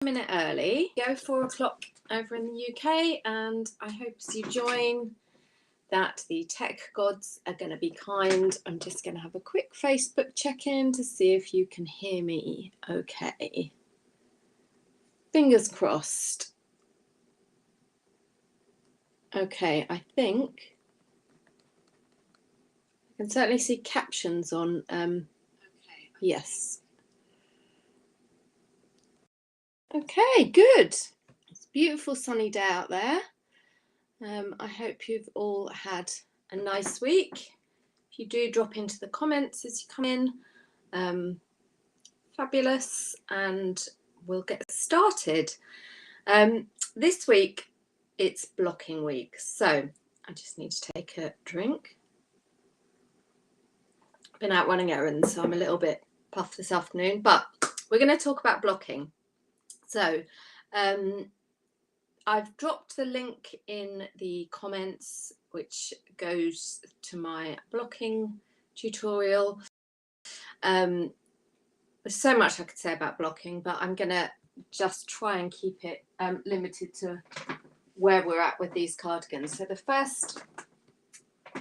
minute early. Go 4 o'clock over in the UK, and I hope as you join that the tech gods are going to be kind. I'm just going to have a quick Facebook check-in to see if you can hear me okay. Fingers crossed. Okay, I think I can certainly see captions on. Yes. Okay, good. It's a beautiful sunny day out there. I hope you've all had a nice week. If you do, drop into the comments as you come in. Fabulous, and we'll get started. This week it's blocking week, so I just need to take a drink. I've been out running errands, so I'm a little bit puffed this afternoon, but we're going to talk about blocking. So I've dropped the link in the comments, which goes to my blocking tutorial. There's so much I could say about blocking, but I'm going to just try and keep it limited to where we're at with these cardigans. So the first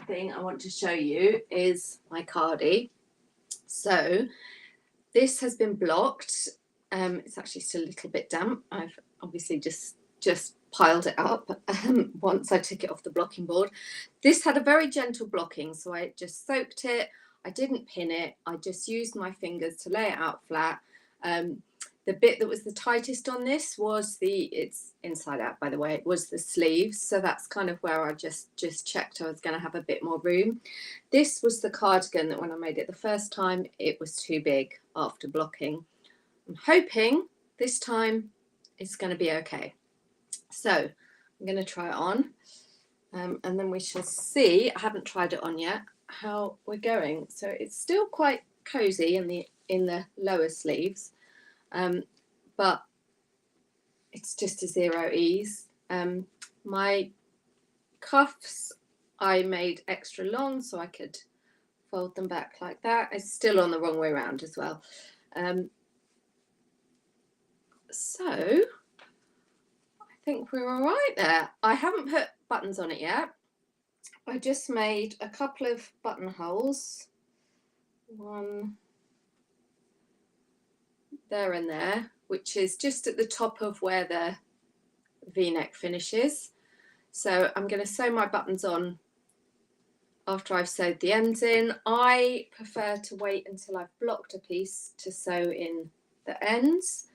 thing I want to show you is my cardie. So this has been blocked. It's actually still a little bit damp. I've obviously just piled it up once I took it off the blocking board. This had a very gentle blocking, so I just soaked it. I didn't pin it. I just used my fingers to lay it out flat. The bit that was the tightest on this was it's inside out, by the way, it was the sleeves. So that's kind of where I just checked I was going to have a bit more room. This was the cardigan that when I made it the first time, it was too big after blocking. I'm hoping this time it's going to be okay. So I'm going to try it on, and then we shall see. I haven't tried it on yet, how we're going. So it's still quite cozy in the lower sleeves, but it's just a zero ease. My cuffs I made extra long so I could fold them back like that. It's still on the wrong way around as well. So I think we're all right there. I haven't put buttons on it yet. I just made a couple of buttonholes, one there and there, which is just at the top of where the V-neck finishes. So I'm going to sew my buttons on after I've sewed the ends in. I prefer to wait until I've blocked a piece to sew in the ends.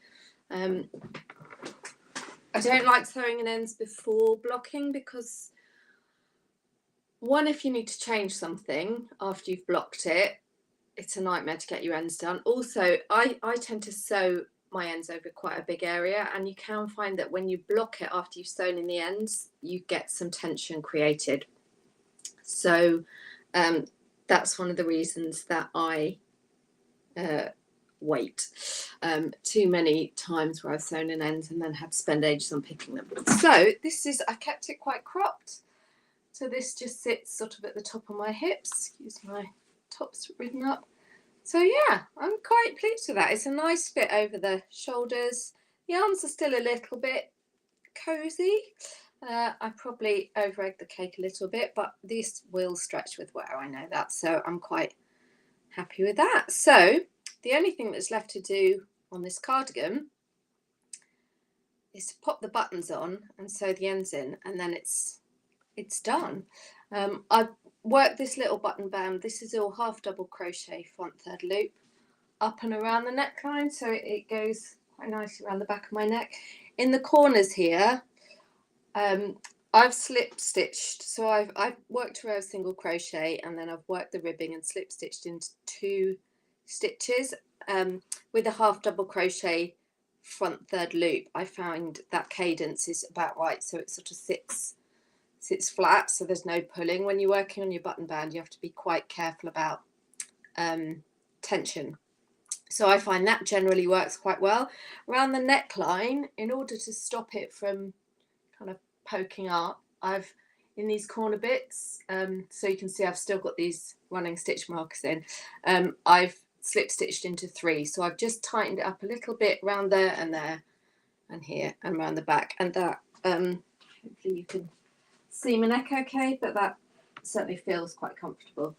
I don't like sewing in ends before blocking because, one, if you need to change something after you've blocked it, it's a nightmare to get your ends done. Also, I tend to sew my ends over quite a big area, and you can find that when you block it after you've sewn in the ends, you get some tension created. So that's one of the reasons that I wait. Too many times where I've sewn in ends and then had to spend ages on picking them. So this is, I kept it quite cropped. So this just sits sort of at the top of my hips. Excuse my tops ridden up. So yeah, I'm quite pleased with that. It's a nice fit over the shoulders. The arms are still a little bit cozy. I probably over-egged the cake a little bit, but this will stretch with wear, I know that. So I'm quite happy with that. So the only thing that's left to do on this cardigan is to pop the buttons on and sew the ends in, and then it's done. I've worked this little button band. This is all half double crochet front third loop up and around the neckline, so it goes quite nicely around the back of my neck. In the corners here, I've slip stitched. So I've worked a row of single crochet, and then I've worked the ribbing and slip stitched into 2 stitches with a half double crochet front third loop. I found that cadence is about right, so it sort of sits flat, so there's no pulling. When you're working on your button band, you have to be quite careful about tension. So I find that generally works quite well. Around the neckline, in order to stop it from kind of poking up, I've, in these corner bits, so you can see I've still got these running stitch markers in, I've slip stitched into 3. So I've just tightened it up a little bit around there and there, and here and around the back, and that hopefully you can see my neck okay, but that certainly feels quite comfortable.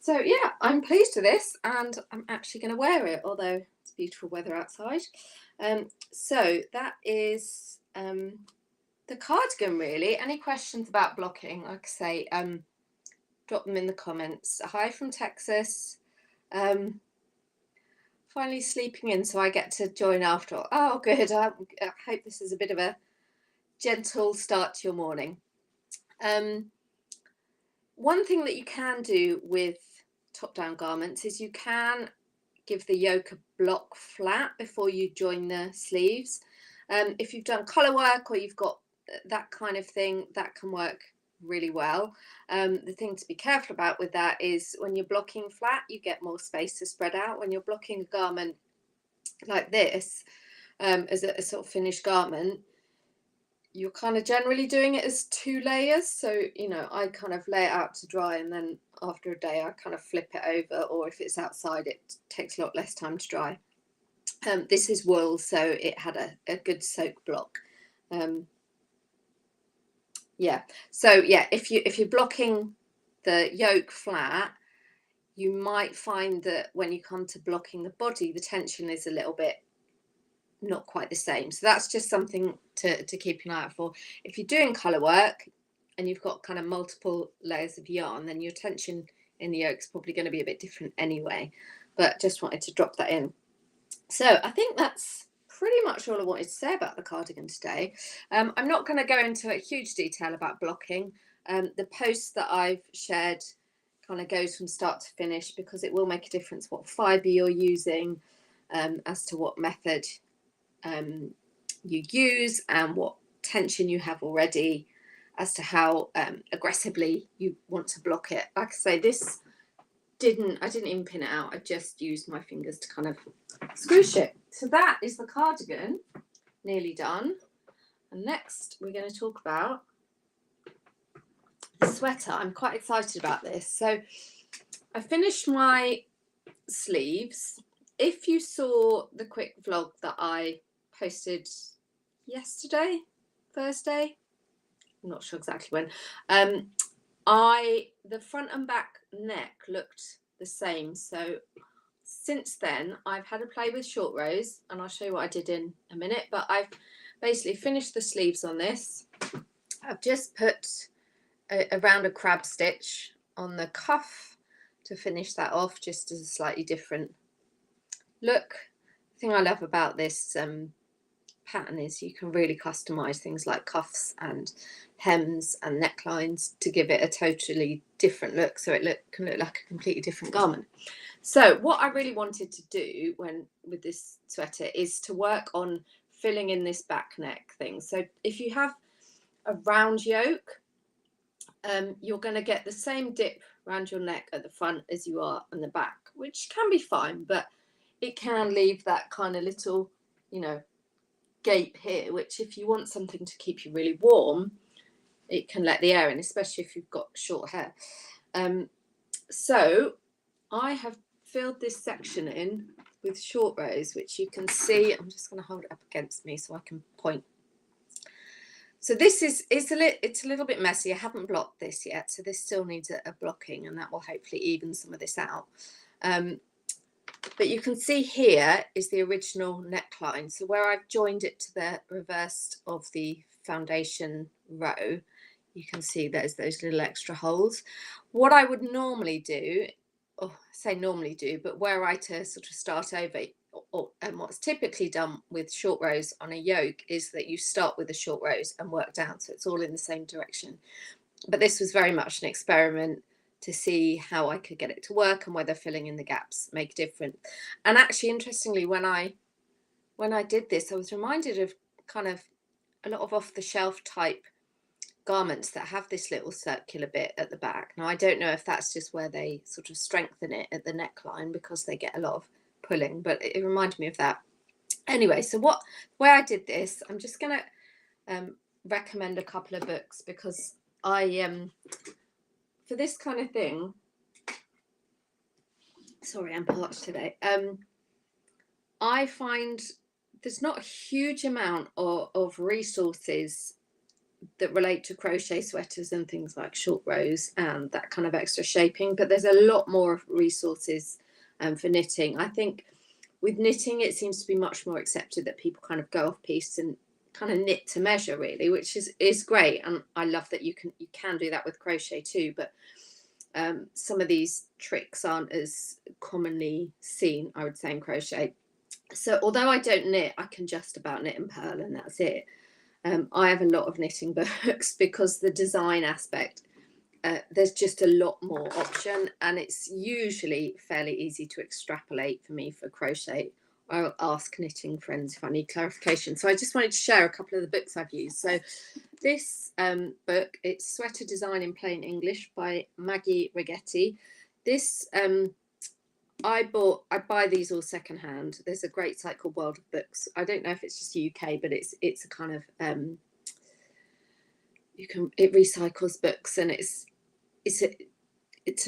So yeah, I'm pleased with this, and I'm actually going to wear it, although it's beautiful weather outside. So that is the cardigan really. Any questions about blocking, like I say, drop them in the comments. Hi from Texas. Finally sleeping in, so I get to join after all. Oh, good. I hope this is a bit of a gentle start to your morning. One thing that you can do with top-down garments is you can give the yoke a block flat before you join the sleeves. If you've done colour work or you've got that kind of thing, that can work really well. The thing to be careful about with that is when you're blocking flat, you get more space to spread out. When you're blocking a garment like this, as a sort of finished garment, you're kind of generally doing it as 2 layers. So, you know, I kind of lay it out to dry, and then after a day I kind of flip it over, or if it's outside it takes a lot less time to dry. This is wool, so it had a good soak block. Yeah, so yeah, if you're blocking the yoke flat, you might find that when you come to blocking the body, the tension is a little bit not quite the same. So that's just something to keep an eye out for. If you're doing colour work and you've got kind of multiple layers of yarn, then your tension in the yoke is probably going to be a bit different anyway. But just wanted to drop that in. So I think that's pretty much all I wanted to say about the cardigan today. I'm not going to go into a huge detail about blocking. The post that I've shared kind of goes from start to finish, because it will make a difference what fibre you're using, as to what method you use and what tension you have already, as to how aggressively you want to block it. Like I say, this I didn't even pin it out. I just used my fingers to kind of squish it. So that is the cardigan, nearly done. And next we're going to talk about the sweater. I'm quite excited about this. So I finished my sleeves. If you saw the quick vlog that I posted yesterday, Thursday, I'm not sure exactly when, the front and back neck looked the same. So since then I've had a play with short rows, and I'll show you what I did in a minute, but I've basically finished the sleeves on this. I've just put around a crab stitch on the cuff to finish that off, just as a slightly different look. The thing I love about this pattern is you can really customize things like cuffs and hems and necklines to give it a totally different look, so it can look like a completely different garment. So what I really wanted to do with this sweater is to work on filling in this back neck thing. So if you have a round yoke, you're going to get the same dip around your neck at the front as you are on the back, which can be fine, but it can leave that kind of little, you know, gape here, which if you want something to keep you really warm, it can let the air in, especially if you've got short hair. So I have filled this section in with short rows, which you can see. I'm just going to hold it up against me so I can point. So this it's a little bit messy. I haven't blocked this yet, so this still needs a blocking, and that will hopefully even some of this out. But you can see here is the original neckline. So where I've joined it to the reverse of the foundation row, you can see there's those little extra holes. What I would normally do, or say normally do, but were I to sort of start over, and what's typically done with short rows on a yoke is that you start with the short rows and work down, so it's all in the same direction. But this was very much an experiment to see how I could get it to work and whether filling in the gaps make a difference. And actually, interestingly, when I did this, I was reminded of kind of a lot of off-the-shelf type garments that have this little circular bit at the back. Now, I don't know if that's just where they sort of strengthen it at the neckline because they get a lot of pulling, but it reminded me of that. Anyway, so where I did this, I'm just going to recommend a couple of books, because I for this kind of thing, sorry, I'm parched today. I find there's not a huge amount of resources that relate to crochet sweaters and things like short rows and that kind of extra shaping, but there's a lot more resources for knitting. I think with knitting, it seems to be much more accepted that people kind of go off piece and kind of knit to measure, really, which is great. And I love that you can do that with crochet too, but some of these tricks aren't as commonly seen, I would say, in crochet. So although I don't knit, I can just about knit and purl, and that's it. I have a lot of knitting books because the design aspect, there's just a lot more option, and it's usually fairly easy to extrapolate for me for crochet. I'll ask knitting friends if I need clarification. So I just wanted to share a couple of the books I've used. So this book, it's Sweater Design in Plain English by Maggie Righetti. This I buy these all secondhand. There's a great site called World of Books. I don't know if it's just UK, but it's a kind of it recycles books, and it's a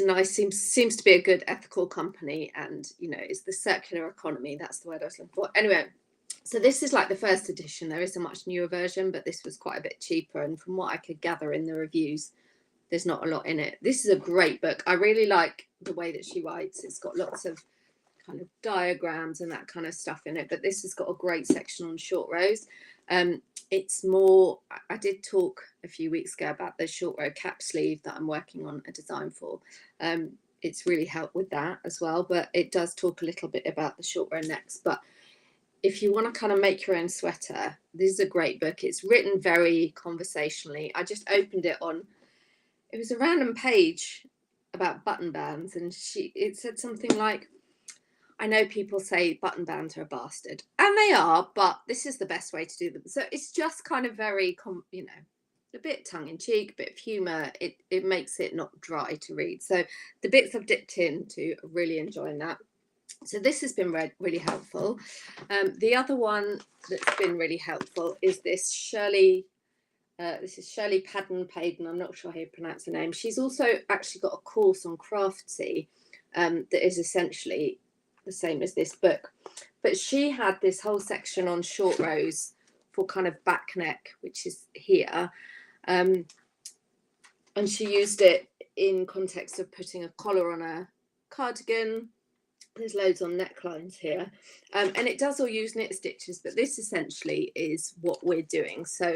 nice, seems to be a good ethical company, and it's the circular economy. That's the word I was looking for. Anyway, so this is like the first edition. There is a much newer version, but this was quite a bit cheaper, and from what I could gather in the reviews, there's not a lot in it. This is a great book. I really like the way that she writes. It's got lots of kind of diagrams and that kind of stuff in it, but this has got a great section on short rows. It's more, I did talk a few weeks ago about the short row cap sleeve that I'm working on a design for. It's really helped with that as well, but it does talk a little bit about the short row necks. But if you want to kind of make your own sweater, this is a great book. It's written very conversationally. I just opened it on, it was a random page about button bands, and it said something like, I know people say button bands are a bastard, and they are, but this is the best way to do them. So it's just kind of very, a bit tongue-in-cheek, a bit of humour. It makes it not dry to read. So the bits I've dipped into, really enjoying that. So this has been really helpful. The other one that's been really helpful is this Shirley. This is Shirley Padden-Payden. I'm not sure how you pronounce her name. She's also actually got a course on Craftsy that is essentially the same as this book, but she had this whole section on short rows for kind of back neck, which is here, and she used it in context of putting a collar on a cardigan. There's loads on necklines here, and it does all use knit stitches, but this essentially is what we're doing. So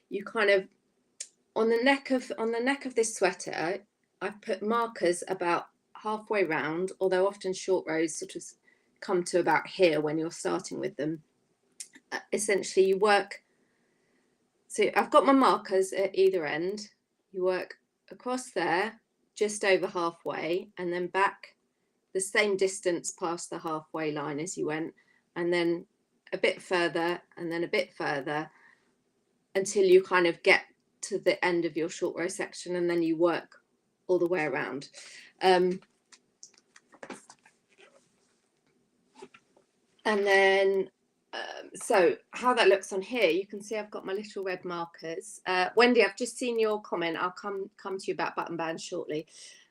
you kind of on the neck of this sweater, I've put markers about halfway round, although often short rows sort of come to about here when you're starting with them. Essentially you work, so I've got my markers at either end. You work across there just over halfway, and then back the same distance past the halfway line as you went, and then a bit further, and then a bit further, until you kind of get to the end of your short row section, and then you work all the way around. And then, so how that looks on here, you can see I've got my little red markers. Wendy, I've just seen your comment. I'll come to you about button bands shortly.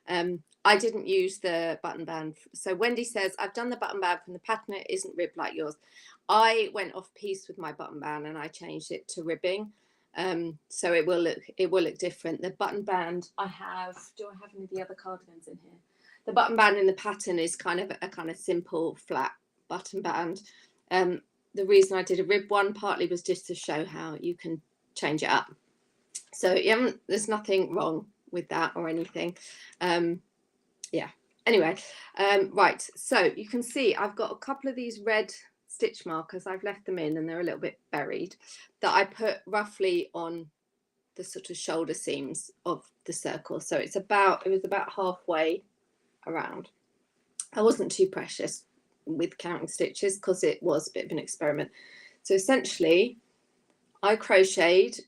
I didn't use the button band. So Wendy says, I've done the button band from the pattern. It isn't ribbed like yours. I went off piece with my button band and I changed it to ribbing. So it will look different. The button band I have, do I have any of the other cardigans in here? The button band in the pattern is kind of a kind of simple flat button band. The reason I did a rib one partly was just to show how you can change it up. So there's nothing wrong with that or anything. Yeah, anyway, right, so you can see I've got a couple of these red stitch markers. I've left them in and they're a little bit buried, that I put roughly on the sort of shoulder seams of the circle. So it was about halfway around. I wasn't too precious with counting stitches because it was a bit of an experiment. So essentially I crocheted,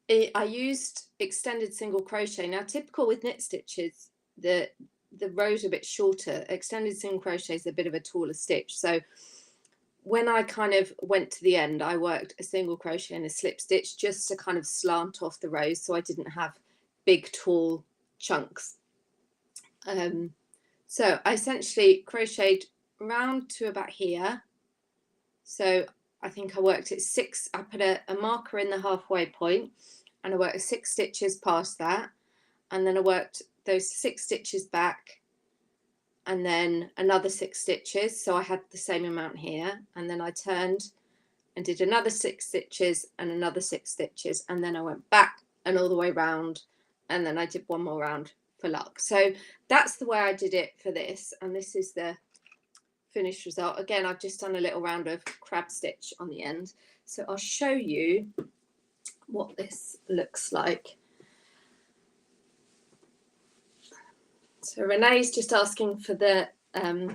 I used extended single crochet. Now typical with knit stitches, the rows are a bit shorter. Extended single crochet is a bit of a taller stitch. So when I kind of went to the end, I worked a single crochet and a slip stitch just to kind of slant off the rows so I didn't have big tall chunks. So I essentially crocheted round to about here. So I think I worked at 6, I put a marker in the halfway point, and I worked 6 stitches past that, and then I worked those 6 stitches back, and then another 6 stitches, so I had the same amount here, and then I turned and did another 6 stitches and another 6 stitches, and then I went back and all the way round, and then I did one more round for luck. So that's the way I did it for this, and this is the finished result. Again, I've just done a little round of crab stitch on the end, so I'll show you what this looks like. So Renee's just asking for the name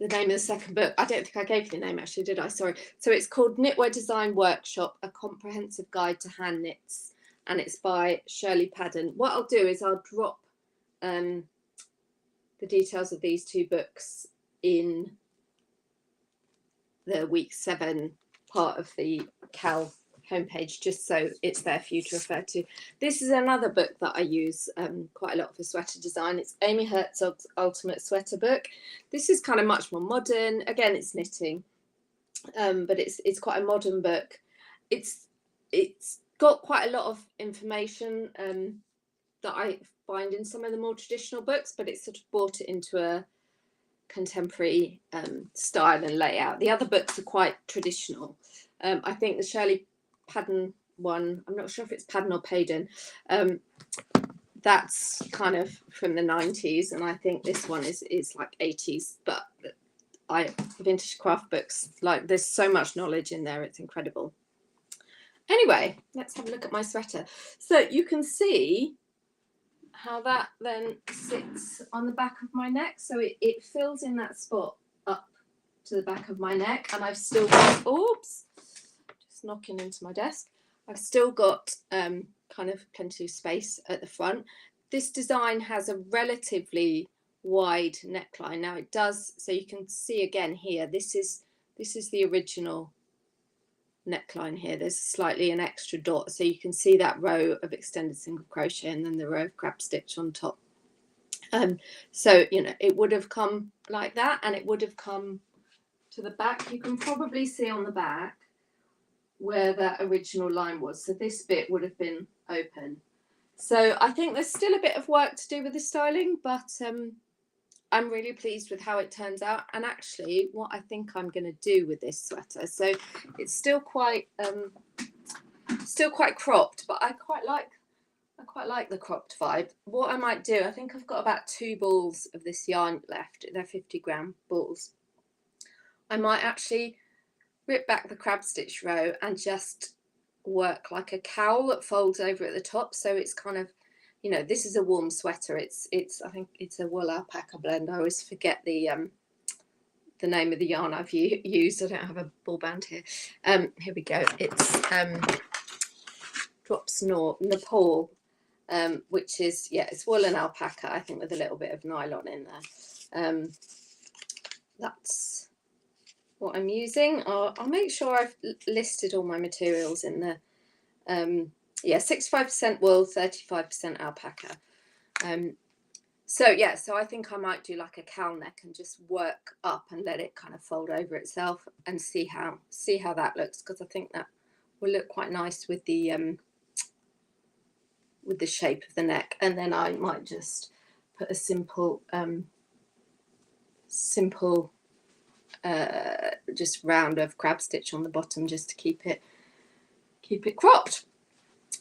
of the second book. I don't think I gave you the name actually, did I? Sorry. So it's called Knitwear Design Workshop, A Comprehensive Guide to Hand Knits, and it's by Shirley Padden. What I'll do is I'll drop the details of these 2 books in the week 7 part of the Cal homepage, just so it's there for you to refer to. This is another book that I use quite a lot for sweater design. It's Amy Herzog's Ultimate Sweater Book. This is kind of much more modern. Again, it's knitting, but it's quite a modern book. It's got quite a lot of information that I find in some of the more traditional books, but it's sort of brought it into a contemporary style and layout. The other books are quite traditional. I think the Shirley Padden one, I'm not sure if it's Padden or Paden, that's kind of from the 90s, and I think this one is like 80s, but vintage craft books, like there's so much knowledge in there, it's incredible. Anyway, let's have a look at my sweater. So you can see how that then sits on the back of my neck, so it fills in that spot up to the back of my neck, and I've still got, oops, just knocking into my desk, I've still got kind of plenty of space at the front. This design has a relatively wide neckline. Now it does, so you can see again here, this is the original neckline here. There's slightly an extra dot, so you can see that row of extended single crochet and then the row of crab stitch on top. So you know, it would have come like that, and it would have come to the back. You can probably see on the back where that original line was, so this bit would have been open. So I think there's still a bit of work to do with the styling, but I'm really pleased with how it turns out, and actually what I think I'm going to do with this sweater, so it's still quite cropped, but I quite like the cropped vibe. What I might do, I think I've got about 2 balls of this yarn left. They're 50-gram balls. I might actually rip back the crab stitch row and just work like a cowl that folds over at the top, so it's kind of, you know, this is a warm sweater. It's I think it's a wool alpaca blend. I always forget the name of the yarn I've used. I don't have a ball band here. Here we go. It's Drops Nepal, which is, yeah, it's wool and alpaca, I think, with a little bit of nylon in there. That's what I'm using. I'll make sure I've listed all my materials in the yeah, 65% wool, 35% alpaca. So yeah, so I think I might do like a cowl neck and just work up and let it kind of fold over itself and see how that looks, because I think that will look quite nice with the shape of the neck. And then I might just put a simple just round of crab stitch on the bottom just to keep it cropped.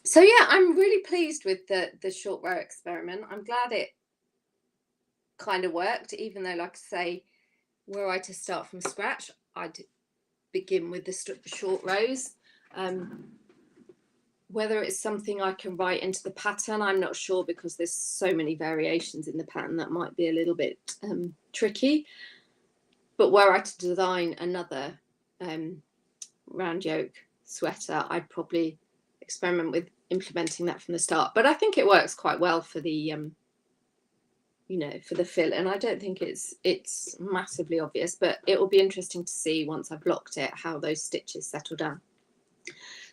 So yeah, I'm really pleased with the short row experiment. I'm glad it kind of worked, even though, like I say, were I to start from scratch, I'd begin with the short rows. Whether it's something I can write into the pattern, I'm not sure, because there's so many variations in the pattern that might be a little bit tricky. But were I to design another round yoke sweater, I'd probably experiment with implementing that from the start. But I think it works quite well for the you know, for the fill, and I don't think it's massively obvious, but it will be interesting to see once I've blocked it how those stitches settle down.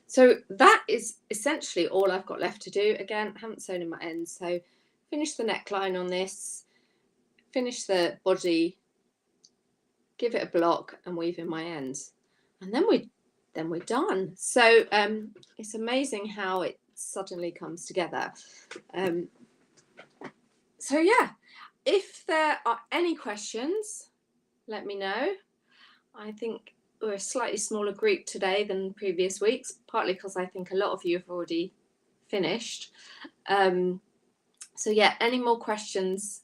So that is essentially all I've got left to do. Again, I haven't sewn in my ends, so finish the neckline on this, finish the body, give it a block and weave in my ends, and then we're then we're done. So it's amazing how it suddenly comes together. So yeah, if there are any questions, let me know. I think we're a slightly smaller group today than previous weeks, partly because I think a lot of you have already finished. So yeah, any more questions,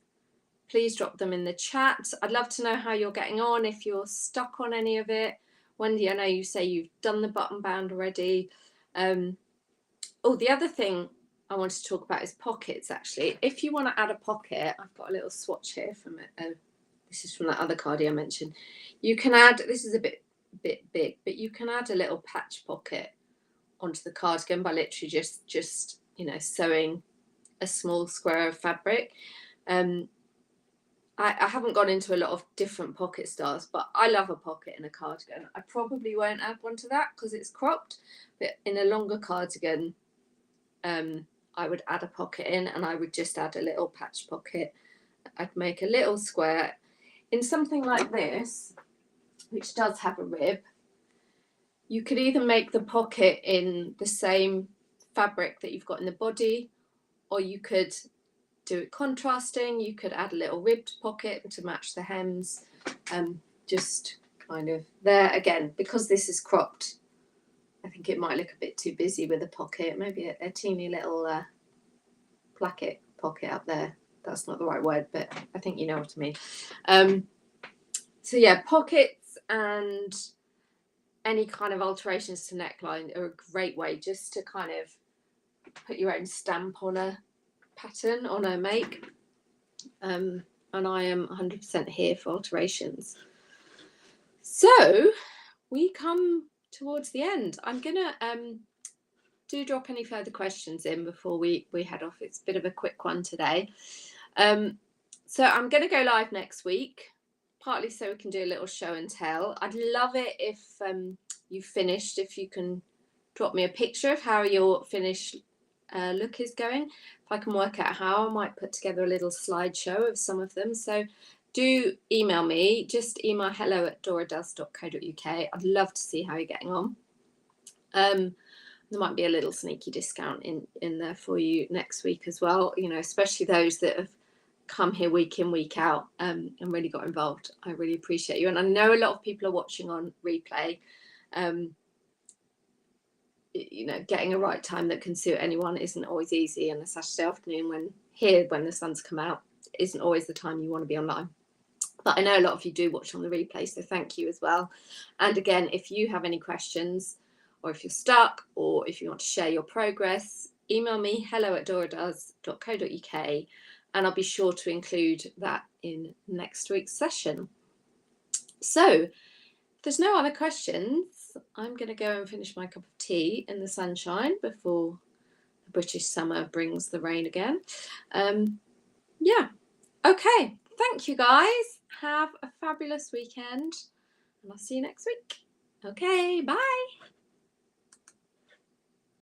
please drop them in the chat. I'd love to know how you're getting on, if you're stuck on any of it. Wendy, I know you say you've done the button band already. Oh, the other thing I wanted to talk about is pockets, actually. If you want to add a pocket, I've got a little swatch here from it. This is from that other cardie I mentioned. You can add, this is a bit big, but you can add a little patch pocket onto the cardigan by literally just sewing a small square of fabric. I haven't gone into a lot of different pocket styles, but I love a pocket in a cardigan. I probably won't add one to that because it's cropped, but in a longer cardigan, I would add a pocket in, and I would just add a little patch pocket. I'd make a little square in something like this, which does have a rib. You could either make the pocket in the same fabric that you've got in the body, or you could do it contrasting. You could add a little ribbed pocket to match the hems. Just kind of there again, because this is cropped, I think it might look a bit too busy with a pocket. Maybe a teeny little placket pocket up there. That's not the right word, but I think you know what I mean. So yeah, pockets and any kind of alterations to neckline are a great way just to kind of put your own stamp on a pattern, on a make. And I am 100% here for alterations. So we come towards the end. I'm gonna do drop any further questions in before we head off. It's a bit of a quick one today. So I'm going to go live next week, partly so we can do a little show and tell. I'd love it if you finished, if you can drop me a picture of how your finished look is going. If I can work out how, I might put together a little slideshow of some of them. So do email me, just email hello@doradoes.co.uk. I'd love to see how you're getting on. There might be a little sneaky discount in there for you next week as well, especially those that have come here week in, week out, and really got involved. I really appreciate you. And I know a lot of people are watching on replay. Getting a right time that can suit anyone isn't always easy. And a Saturday afternoon when the sun's come out isn't always the time you want to be online. But I know a lot of you do watch on the replay, so thank you as well. And again, if you have any questions, or if you're stuck, or if you want to share your progress, email me hello@doradoes.co.uk, and I'll be sure to include that in next week's session. So if there's no other questions, I'm going to go and finish my cup of tea in the sunshine before the British summer brings the rain again. Yeah. Okay. Thank you, guys. Have a fabulous weekend, and I'll see you next week. Okay. Bye.